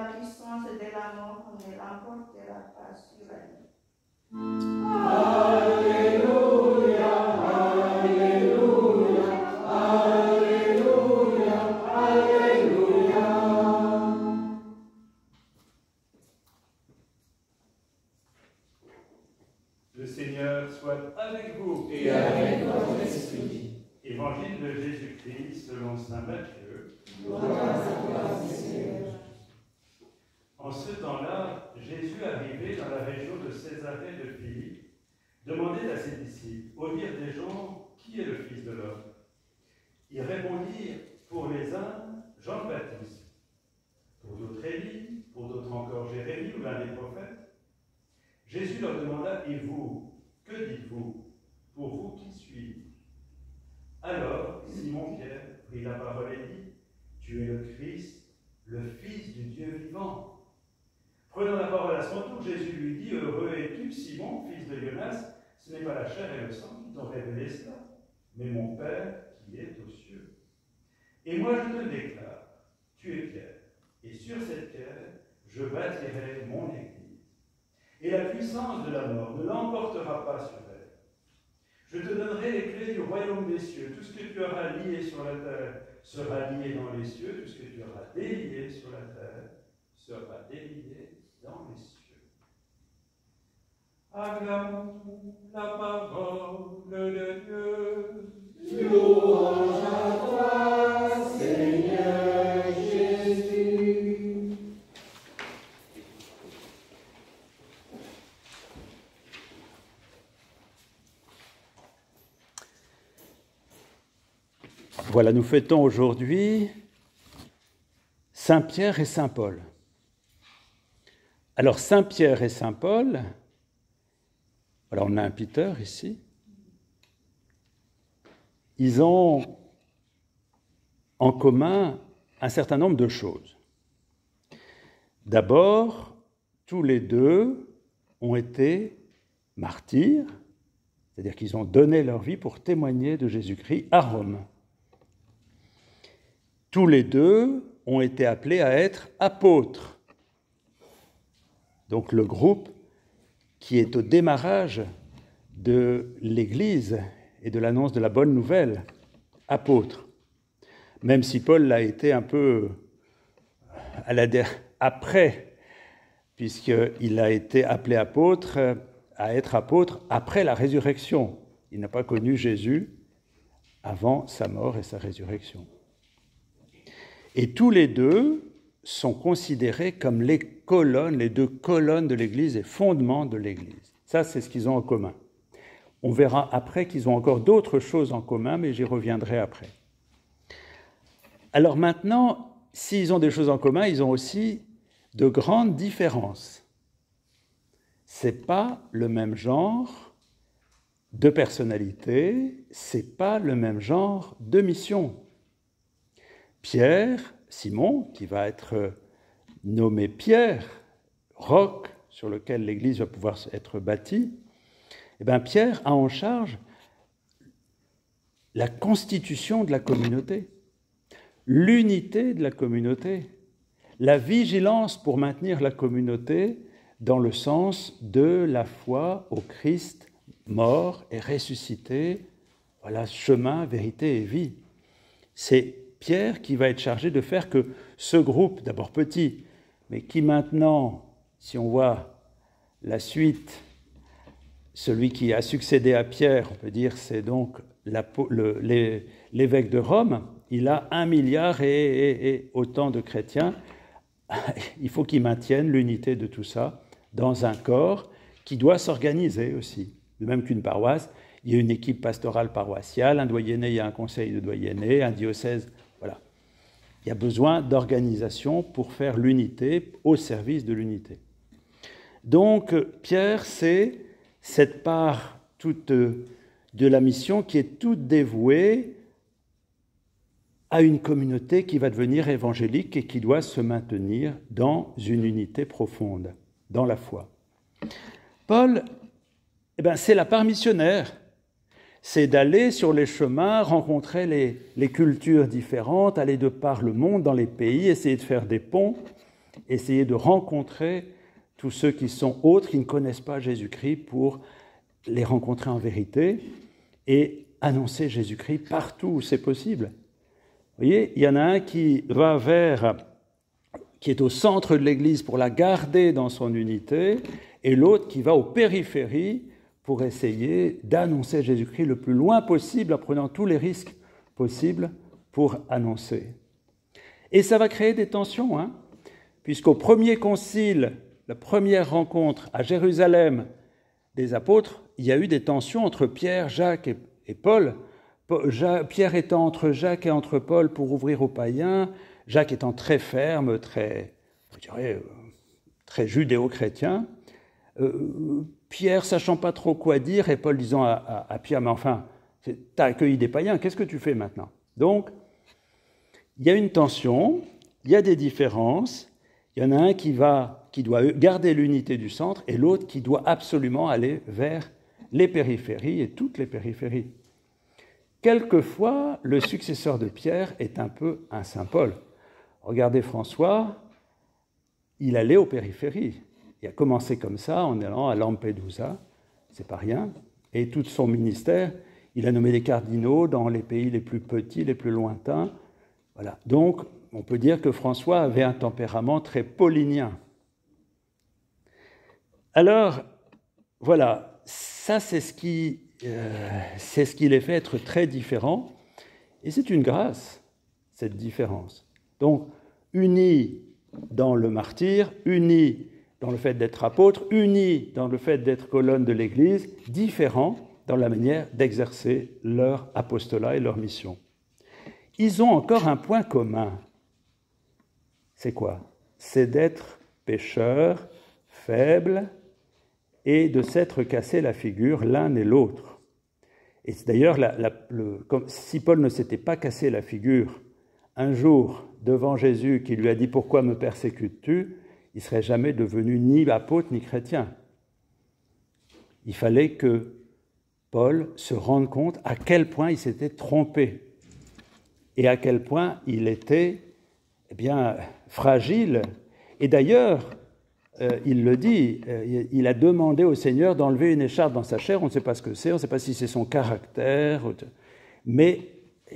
la puissance de la mort ne l'emportera pas sur elle. Alléluia, Alléluia, Alléluia, Alléluia. Le Seigneur soit avec vous Et avec votre esprit. Évangile de Jésus-Christ selon saint Matthieu. Gloire à toi, Seigneur. En ce temps-là, Jésus, arrivé dans la région de Césarée de Philippe, demandait à ses disciples, au dire des gens, qui est le Fils de l'homme? Ils répondirent, pour les uns, Jean le Baptiste, pour d'autres Élie, pour d'autres encore Jérémie ou l'un des prophètes. Jésus leur demanda, et vous, que dites-vous? Pour vous, qui suis-je? Alors, Simon-Pierre prit la parole et dit, tu es le Christ, le Fils du Dieu vivant. Prenant la parole à son tour, Jésus lui dit, heureux es-tu, Simon, fils de Jonas, ce n'est pas la chair et le sang qui t'ont révélé cela, mais mon Père qui est aux cieux. Et moi je te le déclare, tu es Pierre, et sur cette pierre, je bâtirai mon Église. Et la puissance de la mort ne l'emportera pas sur elle. Je te donnerai les clés du royaume des cieux. Tout ce que tu auras lié sur la terre sera lié dans les cieux. Tout ce que tu auras délié sur la terre sera délié dans les cieux. Acclamons la parole de Dieu. Louange à toi, Seigneur Jésus. Voilà, nous fêtons aujourd'hui Saint Pierre et Saint Paul. Alors, Saint Pierre et Saint Paul, voilà, on a un Peter ici, ils ont en commun un certain nombre de choses. D'abord, tous les deux ont été martyrs, c'est-à-dire qu'ils ont donné leur vie pour témoigner de Jésus-Christ à Rome. Tous les deux ont été appelés à être apôtres. Donc le groupe qui est au démarrage de l'Église et de l'annonce de la bonne nouvelle, apôtres. Même si Paul l'a été un peu après, puisqu'il a été appelé apôtre, à être apôtre après la résurrection. Il n'a pas connu Jésus avant sa mort et sa résurrection. Et tous les deux sont considérés comme les deux colonnes de l'Église et fondements de l'Église. Ça, c'est ce qu'ils ont en commun. On verra après qu'ils ont encore d'autres choses en commun, mais j'y reviendrai après. Alors maintenant, s'ils ont des choses en commun, ils ont aussi de grandes différences. Ce n'est pas le même genre de personnalité, ce n'est pas le même genre de mission. Pierre, Simon, qui va être nommé Pierre, roc sur lequel l'Église va pouvoir être bâtie, eh bien Pierre a en charge la constitution de la communauté, l'unité de la communauté, la vigilance pour maintenir la communauté dans le sens de la foi au Christ mort et ressuscité, voilà, chemin, vérité et vie. C'est Pierre qui va être chargé de faire que ce groupe, d'abord petit, mais qui maintenant, si on voit la suite, celui qui a succédé à Pierre, on peut dire, c'est donc l'évêque de Rome, il a 1 milliard et autant de chrétiens. Il faut qu'il maintienne l'unité de tout ça dans un corps qui doit s'organiser aussi. De même qu'une paroisse, il y a une équipe pastorale paroissiale, un doyenné, il y a un conseil de doyenné, un diocèse, voilà. Il y a besoin d'organisation pour faire l'unité, au service de l'unité. Donc, Pierre, c'est cette part toute de la mission qui est toute dévouée à une communauté qui va devenir évangélique et qui doit se maintenir dans une unité profonde, dans la foi. Paul, c'est la part missionnaire. C'est d'aller sur les chemins, rencontrer les cultures différentes, aller de par le monde, dans les pays, essayer de faire des ponts, essayer de rencontrer tous ceux qui sont autres, qui ne connaissent pas Jésus-Christ, pour les rencontrer en vérité et annoncer Jésus-Christ partout où c'est possible. Vous voyez, il y en a un qui va qui est au centre de l'Église pour la garder dans son unité, et l'autre qui va aux périphéries pour essayer d'annoncer Jésus-Christ le plus loin possible, en prenant tous les risques possibles pour annoncer. Et ça va créer des tensions, puisqu'au premier concile, la première rencontre à Jérusalem des apôtres, il y a eu des tensions entre Pierre, Jacques et Paul. Pierre étant entre Jacques et entre Paul pour ouvrir aux païens, Jacques étant très ferme, très judéo-chrétien, Pierre sachant pas trop quoi dire, et Paul disant à Pierre, mais enfin, t'as accueilli des païens, qu'est-ce que tu fais maintenant? Donc, il y a une tension, il y a des différences, il y en a un qui doit garder l'unité du centre, et l'autre qui doit absolument aller vers les périphéries, et toutes les périphéries. Quelquefois, le successeur de Pierre est un peu un Saint Paul. Regardez François, il allait aux périphéries. Il a commencé comme ça, en allant à Lampedusa, c'est pas rien, et tout son ministère, il a nommé des cardinaux dans les pays les plus petits, les plus lointains. Voilà. Donc, on peut dire que François avait un tempérament très paulinien. Alors, voilà, ça c'est ce qui les fait être très différents, et c'est une grâce, cette différence. Donc, unis dans le martyre, unis dans le fait d'être apôtres, unis dans le fait d'être colonne de l'Église, différents dans la manière d'exercer leur apostolat et leur mission. Ils ont encore un point commun. C'est quoi? C'est d'être pécheurs, faibles, et de s'être cassé la figure l'un et l'autre. Et d'ailleurs, si Paul ne s'était pas cassé la figure un jour devant Jésus qui lui a dit « Pourquoi me persécutes-tu ?», il ne serait jamais devenu ni apôtre ni chrétien. Il fallait que Paul se rende compte à quel point il s'était trompé et à quel point il était fragile. Et d'ailleurs, il le dit, il a demandé au Seigneur d'enlever une écharpe dans sa chair, on ne sait pas ce que c'est, on ne sait pas si c'est son caractère, mais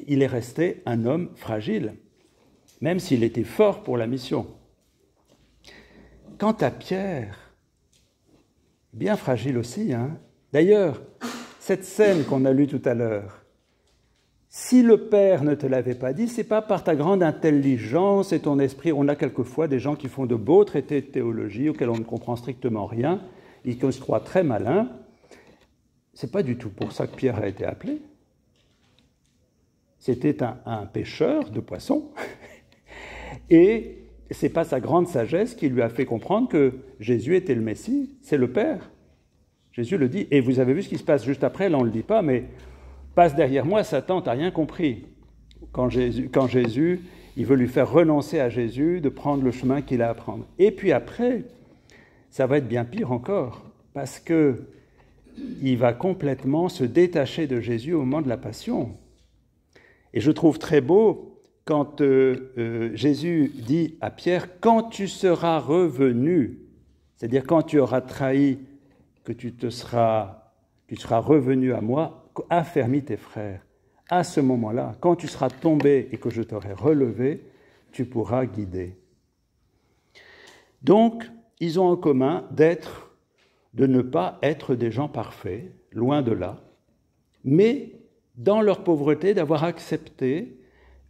il est resté un homme fragile, même s'il était fort pour la mission. Quant à Pierre, bien fragile aussi. D'ailleurs, cette scène qu'on a lue tout à l'heure, si le Père ne te l'avait pas dit, c'est pas par ta grande intelligence et ton esprit. On a quelquefois des gens qui font de beaux traités de théologie auxquels on ne comprend strictement rien, ils se croient très malins. C'est pas du tout pour ça que Pierre a été appelé. C'était un pêcheur de poissons, et c'est pas sa grande sagesse qui lui a fait comprendre que Jésus était le Messie, c'est le Père. Jésus le dit, et vous avez vu ce qui se passe juste après, là on ne le dit pas, mais passe derrière moi, Satan, t'as rien compris. Quand Jésus, il veut lui faire renoncer à Jésus, de prendre le chemin qu'il a à prendre. Et puis après, ça va être bien pire encore, parce que il va complètement se détacher de Jésus au moment de la Passion. Et je trouve très beau quand Jésus dit à Pierre, quand tu seras revenu, c'est-à-dire quand tu auras trahi, que tu seras revenu à moi, affermis tes frères. À ce moment-là, quand tu seras tombé et que je t'aurai relevé, tu pourras guider. Donc, ils ont en commun de ne pas être des gens parfaits, loin de là, mais dans leur pauvreté, d'avoir accepté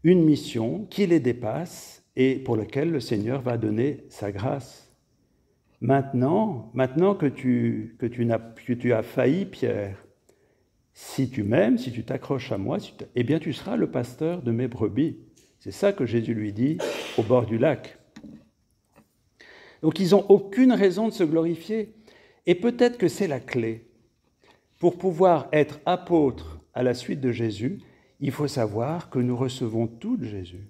une mission qui les dépasse et pour laquelle le Seigneur va donner sa grâce. Maintenant que tu as failli, Pierre, si tu m'aimes, si tu t'accroches à moi, eh bien tu seras le pasteur de mes brebis. C'est ça que Jésus lui dit au bord du lac. Donc ils n'ont aucune raison de se glorifier. Et peut-être que c'est la clé. Pour pouvoir être apôtre à la suite de Jésus, il faut savoir que nous recevons tout de Jésus.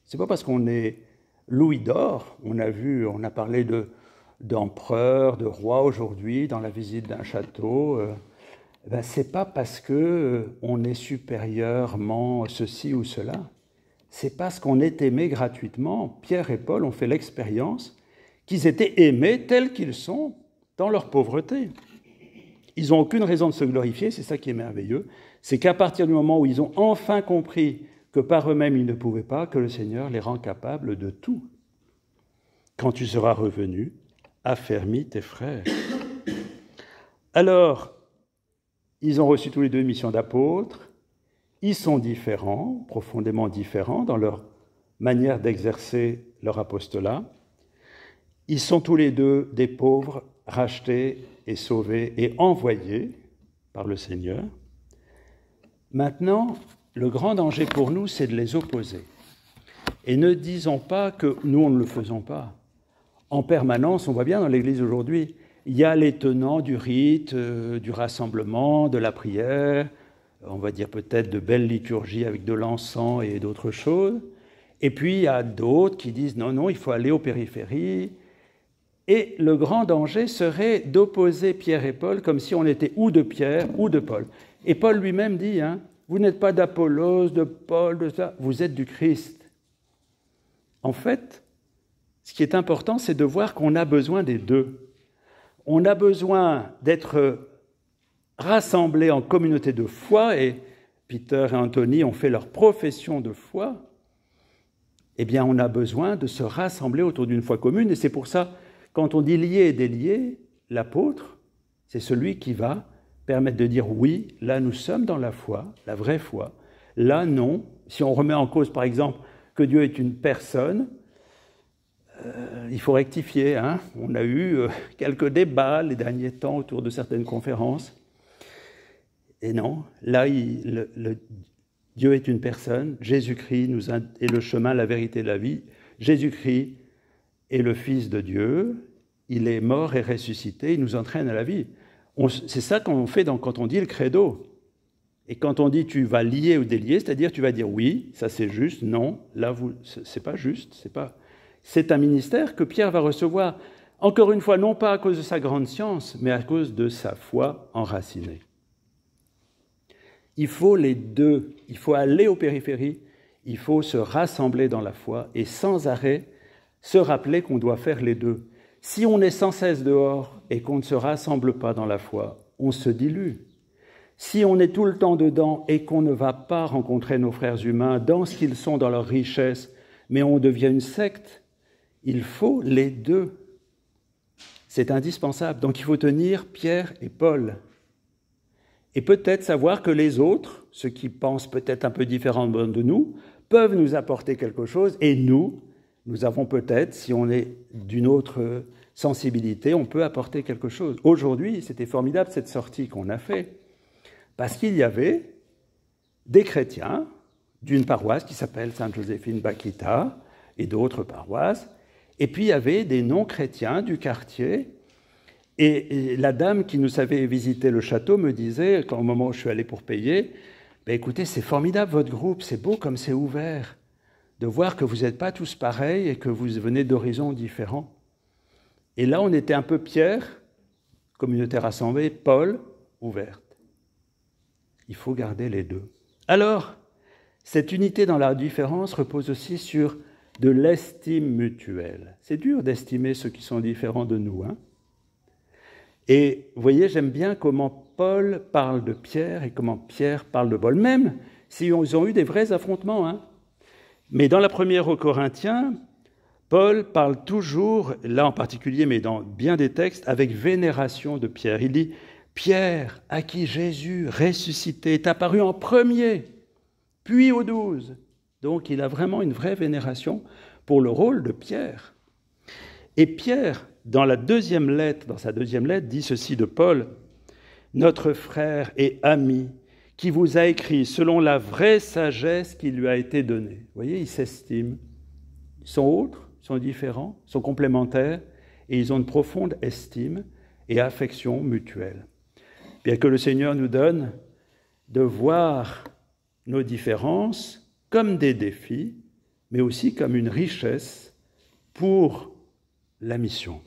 Ce n'est pas parce qu'on est louis d'or, on a parlé d'empereur, de roi aujourd'hui dans la visite d'un château. Ce n'est pas parce qu'on est supérieurement ceci ou cela. c'est parce qu'on est aimé gratuitement. Pierre et Paul ont fait l'expérience qu'ils étaient aimés tels qu'ils sont dans leur pauvreté. Ils n'ont aucune raison de se glorifier, c'est ça qui est merveilleux. C'est qu'à partir du moment où ils ont enfin compris que par eux-mêmes ils ne pouvaient pas, que le Seigneur les rend capables de tout. Quand tu seras revenu, affermis tes frères. Alors, ils ont reçu tous les deux une mission d'apôtres. Ils sont différents, profondément différents dans leur manière d'exercer leur apostolat. Ils sont tous les deux des pauvres, rachetés et sauvés et envoyés par le Seigneur. Maintenant, le grand danger pour nous, c'est de les opposer. Et ne disons pas que nous, on ne le faisons pas. En permanence, on voit bien dans l'Église aujourd'hui, il y a les tenants du rite, du rassemblement, de la prière, on va dire peut-être de belles liturgies avec de l'encens et d'autres choses. Et puis, il y a d'autres qui disent non, non, il faut aller aux périphéries. Et le grand danger serait d'opposer Pierre et Paul comme si on était ou de Pierre ou de Paul. Et Paul lui-même dit, vous n'êtes pas d'Apollos, de Paul, de ça, vous êtes du Christ. En fait, ce qui est important, c'est de voir qu'on a besoin des deux. On a besoin d'être rassemblés en communauté de foi, et Peter et Anthony ont fait leur profession de foi. Eh bien, on a besoin de se rassembler autour d'une foi commune, et c'est pour ça, quand on dit lié et délié, l'apôtre, c'est celui qui va permettre de dire oui, là nous sommes dans la foi, la vraie foi, là non. Si on remet en cause, par exemple, que Dieu est une personne, il faut rectifier. On a eu quelques débats les derniers temps autour de certaines conférences. Et non, là, Dieu est une personne, Jésus-Christ est le chemin, la vérité, la vie. Jésus-Christ est le Fils de Dieu, il est mort et ressuscité, il nous entraîne à la vie. C'est ça qu'on fait quand on dit le credo. Et quand on dit tu vas lier ou délier, c'est-à-dire tu vas dire oui, ça c'est juste, non, là c'est pas juste, c'est un ministère que Pierre va recevoir, encore une fois, non pas à cause de sa grande science, mais à cause de sa foi enracinée. Il faut les deux, il faut aller aux périphéries, il faut se rassembler dans la foi et sans arrêt se rappeler qu'on doit faire les deux. Si on est sans cesse dehors et qu'on ne se rassemble pas dans la foi, on se dilue. Si on est tout le temps dedans et qu'on ne va pas rencontrer nos frères humains dans ce qu'ils sont dans leur richesse, mais on devient une secte, il faut les deux. C'est indispensable. Donc il faut tenir Pierre et Paul. Et peut-être savoir que les autres, ceux qui pensent peut-être un peu différemment de nous, peuvent nous apporter quelque chose. Et nous avons peut-être, si on est d'une autre sensibilité, on peut apporter quelque chose. Aujourd'hui, c'était formidable cette sortie qu'on a faite. Parce qu'il y avait des chrétiens d'une paroisse qui s'appelle Sainte-Joséphine Bakita et d'autres paroisses. Et puis il y avait des non-chrétiens du quartier. Et la dame qui nous avait visité le château me disait, au moment où je suis allé pour payer, écoutez, c'est formidable votre groupe, c'est beau comme c'est ouvert, de voir que vous n'êtes pas tous pareils et que vous venez d'horizons différents. Et là, on était un peu Pierre, communauté rassemblée, Paul, ouverte. Il faut garder les deux. Alors, cette unité dans la différence repose aussi sur de l'estime mutuelle. C'est dur d'estimer ceux qui sont différents de nous. Et vous voyez, j'aime bien comment Paul parle de Pierre et comment Pierre parle de Paul, même s'ils ont eu des vrais affrontements. Mais dans la première aux Corinthiens, Paul parle toujours, là en particulier, mais dans bien des textes, avec vénération de Pierre. Il dit « Pierre, à qui Jésus ressuscité est apparu en premier, puis aux 12 ». Donc il a vraiment une vraie vénération pour le rôle de Pierre. Et Pierre, dans sa deuxième lettre, dit ceci de Paul, « Notre frère et ami, qui vous a écrit selon la vraie sagesse qui lui a été donnée. » Vous voyez, ils s'estiment. Ils sont autres, ils sont différents, ils sont complémentaires, et ils ont une profonde estime et affection mutuelle. Bien que le Seigneur nous donne de voir nos différences comme des défis, mais aussi comme une richesse pour la mission.